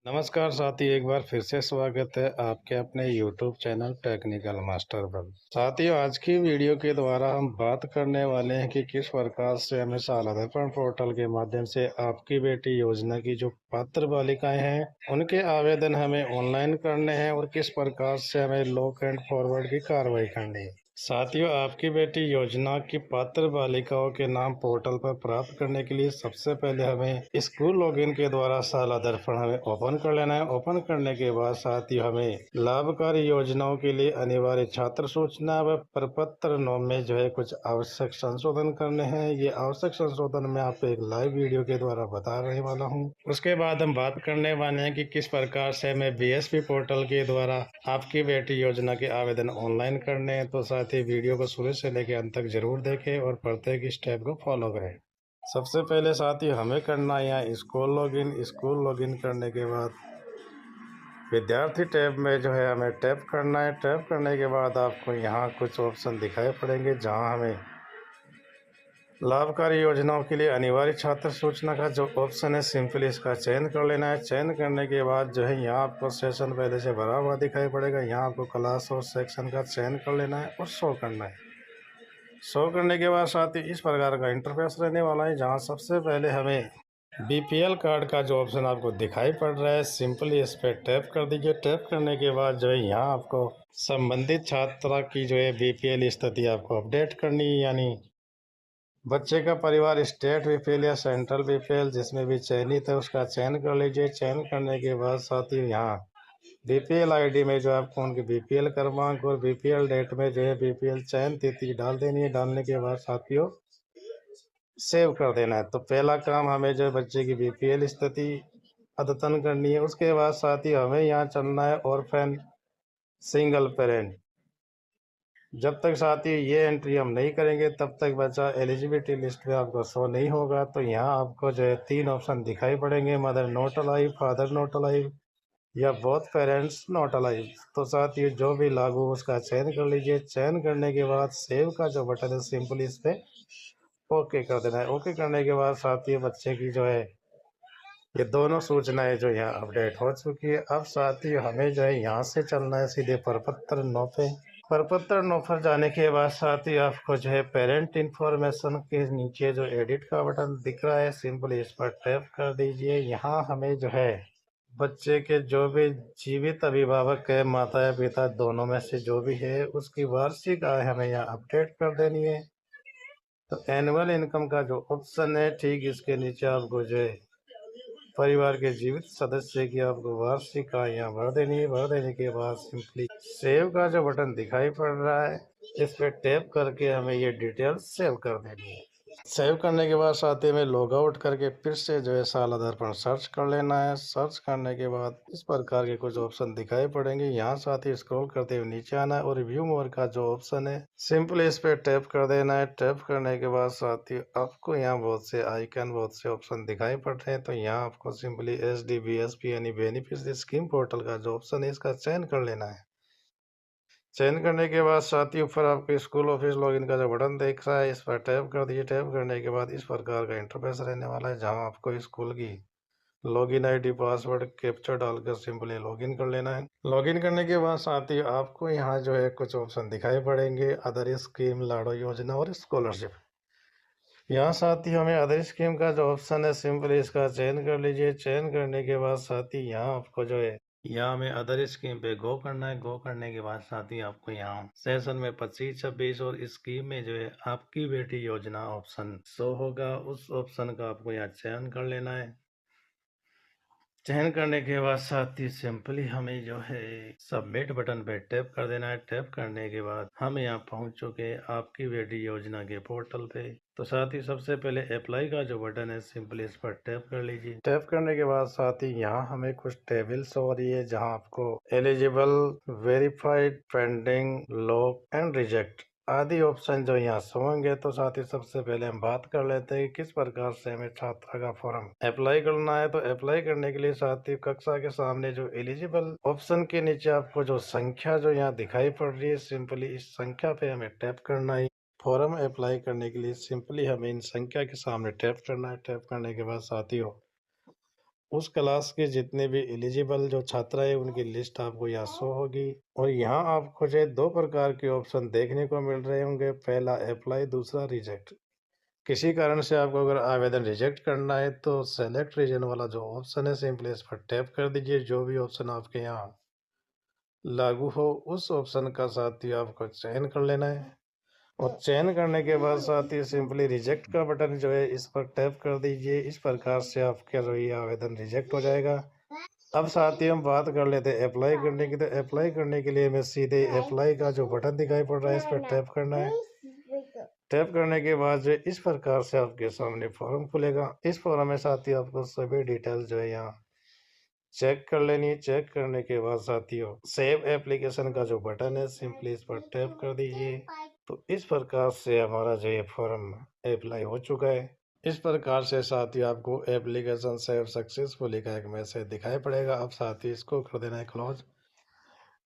नमस्कार साथी, एक बार फिर से स्वागत है आपके अपने YouTube चैनल टेक्निकल मास्टर पर। साथियों, आज की वीडियो के द्वारा हम बात करने वाले हैं कि किस प्रकार से हमें सालाधर्पण पोर्टल के माध्यम से आपकी बेटी योजना की जो पात्र बालिकाएं हैं उनके आवेदन हमें ऑनलाइन करने हैं और किस प्रकार से हमें लॉक एंड फॉरवर्ड की कार्रवाई करनी है। साथियों, आपकी बेटी योजना की पात्र बालिकाओं के नाम पोर्टल पर प्राप्त करने के लिए सबसे पहले हमें स्कूल लॉगिन के द्वारा सालाधर्पण हमें ओपन कर लेना है। ओपन करने के बाद साथियों हमें लाभकारी योजनाओं के लिए अनिवार्य छात्र सूचना व प्रपत्र 9 में जो है कुछ आवश्यक संशोधन करने हैं। ये आवश्यक संशोधन मैं आपको एक लाइव वीडियो के द्वारा बता रहे वाला हूँ। उसके बाद हम बात करने वाले हैं कि किस प्रकार से हमें बीएसपी पोर्टल के द्वारा आपकी बेटी योजना के आवेदन ऑनलाइन करने हैं। तो साथ ही वीडियो को शुरू से लेकर अंत तक जरूर देखें और प्रत्येक स्टेप को फॉलो करें। सबसे पहले साथी हमें करना है यहाँ स्कूल लॉगिन करने के बाद विद्यार्थी टैब में जो है हमें टैप करना है। टैप करने के बाद आपको यहाँ कुछ ऑप्शन दिखाई पड़ेंगे जहाँ हमें लाभकारी योजनाओं के लिए अनिवार्य छात्र सूचना का जो ऑप्शन है सिंपली इसका चयन कर लेना है। चयन करने के बाद जो है यहाँ आपको सेशन पहले से भरा हुआ दिखाई पड़ेगा। यहाँ आपको क्लास और सेक्शन का चयन कर लेना है और शो करना है। शो करने के बाद साथ ही इस प्रकार का इंटरफेस रहने वाला है जहाँ सबसे पहले हमें बीपीएल कार्ड का जो ऑप्शन आपको दिखाई पड़ रहा है सिंपली इस पर टैप कर दीजिए। टैप करने के बाद जो है यहाँ आपको संबंधित छात्रा की जो है बीपीएल स्थिति आपको अपडेट करनी है, यानी बच्चे का परिवार स्टेट बीपीएल या सेंट्रल बीपीएल जिसमें भी चयनित है उसका चयन कर लीजिए। चयन करने के बाद साथ ही यहाँ बीपीएल आईडी में जो आपको उनके बीपीएल क्रमांक और बीपीएल डेट में जो है बीपीएल चयन तिथि डाल देनी है। डालने के बाद साथियों सेव कर देना है। तो पहला काम हमें जो बच्चे की बीपीएल स्थिति अद्यतन करनी है। उसके बाद साथ ही हमें यहाँ चलना है ऑर्फन सिंगल पेरेंट। जब तक साथी ये एंट्री हम नहीं करेंगे तब तक बच्चा एलिजिबिलिटी लिस्ट में आपको शो नहीं होगा। तो यहाँ आपको जो है 3 ऑप्शन दिखाई पड़ेंगे, mother not alive, father not alive या बोथ पेरेंट्स नॉट अलाइव। तो साथ ही जो भी लागू उसका चयन कर लीजिए। चयन करने के बाद सेव का जो बटन है सिंपली इस पर ओके कर देना है। ओके करने के बाद साथ ही बच्चे की जो है ये दोनों सूचनाएं जो यहाँ अपडेट हो चुकी है। अब साथ ही हमें जो है यहाँ से चलना है सीधे प्रपत्र 9 पे। प्रपत्र 9 पर जाने के बाद साथ ही आपको जो है पेरेंट इंफॉर्मेशन के नीचे जो एडिट का बटन दिख रहा है सिंपली इस पर टैप कर दीजिए। यहाँ हमें जो है बच्चे के जो भी जीवित अभिभावक है, माता या पिता दोनों में से जो भी है उसकी वार्षिक आय हमें यहाँ अपडेट कर देनी है। तो एनुअल इनकम का जो ऑप्शन है ठीक इसके नीचे आपको जो है परिवार के जीवित सदस्य की आपको वार्षिक आय यहाँ भर देनी है। भर देने के बाद सिंपली सेव का जो बटन दिखाई पड़ रहा है इस पर टैप करके हमें ये डिटेल सेव कर देनी है। सेव करने के बाद साथ ही में लॉग आउट करके फिर से जो है सालाधर्पण सर्च कर लेना है। सर्च करने के बाद इस प्रकार के कुछ ऑप्शन दिखाई पड़ेंगे। यहाँ साथ ही स्क्रॉल करते हुए नीचे आना है और रिव्यू मोर का जो ऑप्शन है सिंपली इस पे टैप कर देना है। टैप करने के बाद साथ ही आपको यहाँ बहुत से आइकन, बहुत से ऑप्शन दिखाई पड़ रहे हैं। तो यहाँ आपको सिंपली SDBSP यानी बेनिफिशियरी स्कीम पोर्टल का जो ऑप्शन है इसका चयन कर लेना है। चयन करने के बाद साथ ही ऊपर आपको स्कूल ऑफिस लॉगिन का जो बटन दिख रहा है इस पर टैप कर दीजिए। टैप करने के बाद इस प्रकार का इंटरफेस रहने वाला है जहां आपको स्कूल की लॉगिन आईडी, पासवर्ड, कैप्चा डालकर सिंपली लॉगिन कर लेना है। लॉगिन करने के बाद साथ ही आपको यहाँ जो है कुछ ऑप्शन दिखाई पड़ेंगे, अदर स्कीम, लाडो योजना और स्कॉलरशिप। यहाँ साथ ही हमें अदर स्कीम का जो ऑप्शन है सिंपली इसका चयन कर लीजिए। चयन करने के बाद साथ ही यहाँ आपको जो है यहाँ हमें अदर स्कीम पे गो करना है। गो करने के बाद साथ ही आपको यहाँ सेशन में 25-26 और स्कीम में जो है आपकी बेटी योजना ऑप्शन शो होगा, उस ऑप्शन का आपको यहाँ चयन कर लेना है। चयन करने के बाद साथ ही सिंपली हमें जो है सबमिट बटन पे टैप कर देना है। टैप करने के बाद हम यहाँ पहुँच चुके हैं आपकी बेटी योजना के पोर्टल पे। तो साथ ही सबसे पहले अप्लाई का जो बटन है सिंपली इस पर टैप कर लीजिए। टैप करने के बाद साथ ही यहाँ हमें कुछ टेबल्स हो रही है जहाँ आपको eligible, verified, pending, lock and reject आदि ऑप्शन जो यहाँ शो होंगे। तो साथ ही सबसे पहले हम बात कर लेते हैं कि किस प्रकार से हमें छात्रा का फॉर्म अप्लाई करना है। तो अप्लाई करने के लिए साथ ही कक्षा के सामने जो एलिजिबल ऑप्शन के नीचे आपको जो संख्या जो यहाँ दिखाई पड़ रही है सिंपली इस संख्या पे हमें टैप करना है। फॉर्म अप्लाई करने के लिए सिंपली हमें इन संख्या के सामने टैप करना है। टैप करने के बाद साथियों उस क्लास के जितने भी एलिजिबल जो छात्र हैं उनकी लिस्ट आपको यहाँ शो होगी और यहाँ आपको जो है 2 प्रकार के ऑप्शन देखने को मिल रहे होंगे। पहला अप्लाई, दूसरा रिजेक्ट। किसी कारण से आपको अगर आवेदन रिजेक्ट करना है तो सेलेक्ट रीजन वाला जो ऑप्शन है सिंपली इस पर टैप कर दीजिए। जो भी ऑप्शन आपके यहाँ लागू हो उस ऑप्शन का साथी आपको चयन कर लेना है और चयन करने के बाद साथी सिंपली रिजेक्ट का बटन जो है इस पर टैप कर दीजिए। इस प्रकार से आपका जो ये आवेदन रिजेक्ट हो जाएगा। अब साथी हम बात कर लेते हैं अप्लाई करने की। तो अप्लाई करने के लिए हमें सीधे अप्लाई का जो बटन दिखाई पड़ रहा है इस पर टैप करना है। टैप करने के बाद जो इस प्रकार से आपके सामने फॉर्म खुलेगा। इस फॉर्म में साथी आपको सभी डिटेल जो है यहाँ चेक कर लेनी है। चेक करने के बाद साथियों सेव एप्लीकेशन का जो बटन है सिंपली इस पर टैप कर दीजिए। तो इस प्रकार से हमारा जो ये फॉर्म अप्लाई हो चुका है। इस प्रकार से साथियों आपको एप्लीकेशन सेव सक्सेसफुली का एक मैसेज दिखाई पड़ेगा। अब साथी इसको कर देना है क्लोज।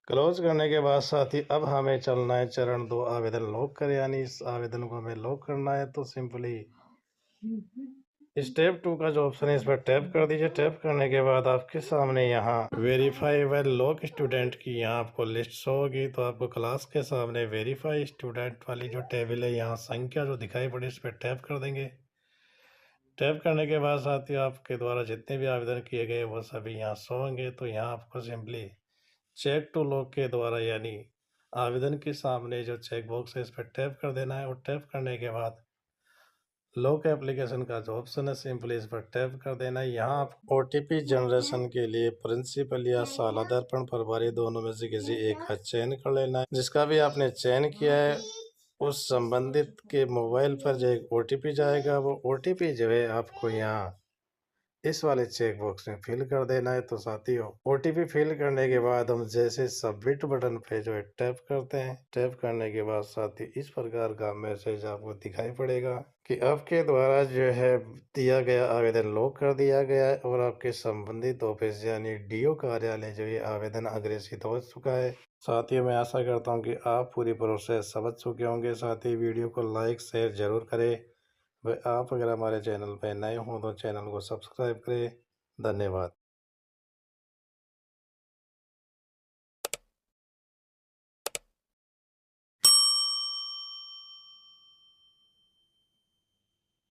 क्लोज करने के बाद साथी अब हमें चलना है चरण 2 आवेदन लॉक करें, यानी इस आवेदन को हमें लॉक करना है। तो सिंपली स्टेप 2 का जो ऑप्शन है इस पर टैप कर दीजिए। टैप करने के बाद आपके सामने यहाँ वेरीफाई वेल लॉक स्टूडेंट की यहाँ आपको लिस्ट शो होगी। तो आपको क्लास के सामने वेरीफाई स्टूडेंट वाली जो टेबल है यहाँ संख्या जो दिखाई पड़े इस पर टैप कर देंगे। टैप करने के बाद साथियों आपके द्वारा जितने भी आवेदन किए गए वो सभी यहाँ शो होंगे। तो यहाँ आपको सिंपली चेक टू लॉक के द्वारा यानी आवेदन के सामने जो चेक बॉक्स है इस पर टैप कर देना है और टैप करने के बाद लॉक एप्लीकेशन का जो ऑप्शन है सिंपली इस पर टैप कर देना है। यहाँ आप ओटीपी जनरेशन के लिए प्रिंसिपल या सालादारपण प्रभारी दोनों में से किसी एक का चयन कर लेना है। जिसका भी आपने चयन किया है उस संबंधित के मोबाइल पर जो एक ओटीपी जाएगा वो ओटीपी जो है आपको यहाँ इस वाले चेक बॉक्स में फिल कर देना है। तो साथियों ओटीपी फिल करने के बाद हम जैसे सबमिट बटन पे जो है टैप करते हैं। टैप करने के बाद साथी इस प्रकार का मैसेज आपको दिखाई पड़ेगा कि आपके द्वारा जो है दिया गया आवेदन लॉक कर दिया गया है और आपके संबंधित ऑफिस यानी डीओ कार्यालय जो ये आवेदन अग्रेसित हो चुका है। साथियों मैं आशा करता हूँ कि आप पूरी प्रोसेस समझ चुके होंगे। साथ ही वीडियो को लाइक शेयर जरूर करें। वह आप अगर हमारे चैनल पर नए हों तो चैनल को सब्सक्राइब करें। धन्यवाद।